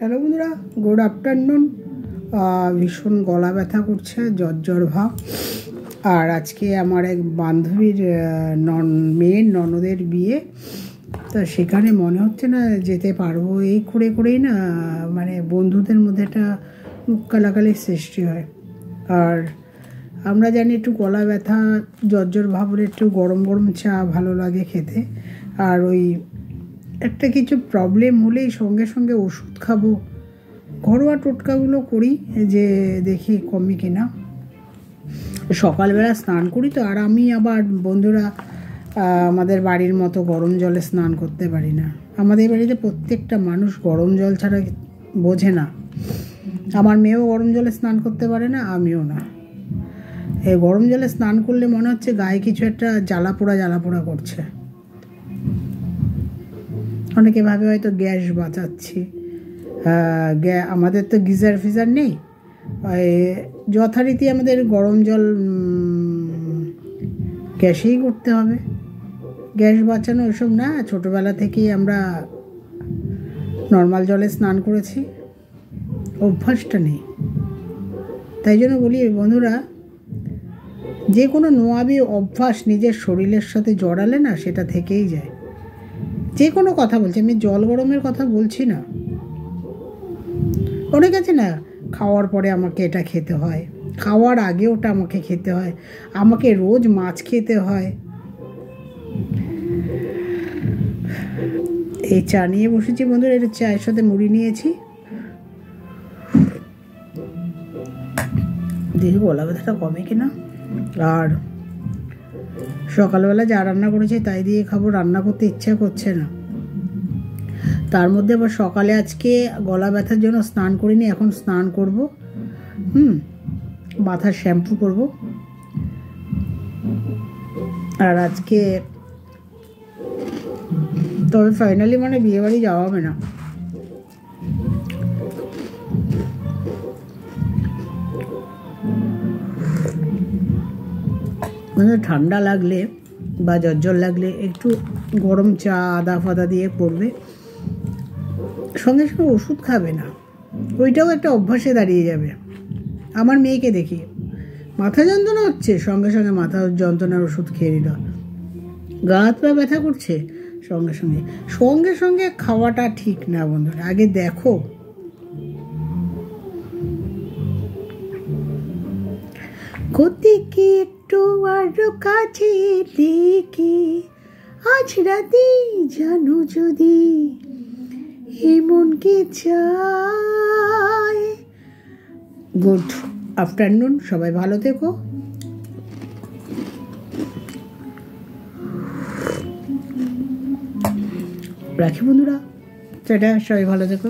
Hello বন্ধুরা, good afternoon. ভীষণ গলা ব্যথা করছে, জ্বর ভাব। আর আজকে আমার এক বান্ধবীর মেয়ের ননদের বিয়ে, তা সেখানে মনে হচ্ছে না যেতে পারবো। এই করেই না মানে বন্ধুদের মধ্যে একটা মুখ কালাকালির সৃষ্টি হয়। আর আমরা জানি একটু গলা ব্যথা জ্বর ভাব হলে একটু গরম গরম চা ভালো লাগে খেতে। আর ওই একটা কিছু প্রবলেম হলেই সঙ্গে সঙ্গে ওষুধ খাবো, ঘরোয়া টোটকাগুলো করি যে দেখি কমে কিনা। সকালবেলা স্নান করি তো, আর আমি আবার বন্ধুরা আমাদের বাড়ির মতো গরম জলে স্নান করতে পারি না। আমাদের বাড়িতে প্রত্যেকটা মানুষ গরম জল ছাড়া বোঝে না। আমার মেয়েও গরম জলে স্নান করতে পারে না, আমিও না। এই গরম জলে স্নান করলে মনে হচ্ছে গায়ে কিছু একটা জ্বালা পোড়া করছে। অনেকে ভাবে হয়তো গ্যাস বাঁচাচ্ছি। আমাদের তো গিজার ফিজার নেই, যথারীতি আমাদের গরম জল গ্যাসেই করতে হবে। গ্যাস বাঁচানো ওসব না, ছোটোবেলা থেকেই আমরা নর্মাল জলে স্নান করেছি, অভ্যাসটা নেই। তাই জন্য বলি বন্ধুরা, যে কোনো নোয়াবি অভ্যাস নিজের শরীরের সাথে জড়ালে না সেটা থেকেই যায়। যে কোনো কথা বলছি, আমি জল গরমের কথা বলছি না। অনেক আছে না, খাওয়ার পরে আমাকে এটা খেতে হয়, খাওয়ার আগে ওটা আমাকে খেতে হয়, আমাকে রোজ মাছ খেতে হয়। এই চা নিয়ে বসেছি বন্ধুরা, এটা চায়ের সাথে মুড়ি নিয়েছি। দেখি গলা ব্যথাটা কমে কিনা। আর সকালবেলা যা রান্না করেছি তাই দিয়ে খাবো, রান্না করতে ইচ্ছা করছে না। তার মধ্যে আবার সকালে আজকে গলা ব্যথার জন্য স্নান করিনি, এখন স্নান করব। মাথার শ্যাম্পু করব। আর আজকে তবে ফাইনালি মানে বিয়েবাড়ি যাওয়া হবে না। মানে ঠান্ডা লাগলে বা জ্বর লাগলে একটু গরম চা আদা ফাদা দিয়ে করবে, সঙ্গে সঙ্গে ওষুধ খাবে না। ওইটাও একটা অভ্যাসে দাঁড়িয়ে যাবে। আমার মেয়েকে দেখি মাথা যন্ত্রণা হচ্ছে, সঙ্গে সঙ্গে মাথা যন্ত্রণার ওষুধ খেয়ে নিল। গা হাত পা ব্যথা করছে, সঙ্গে সঙ্গে খাওয়াটা ঠিক না বন্ধুরা। আগে দেখো, কোথেকে একটু আরো কাছে দেখি, আজ রাতে জানো যদি এমনকে চায়। গুড আফটারনুন, সবাই ভালো থেকো। রাখি বন্ধুরা, সেটা সবাই ভালো থেকো।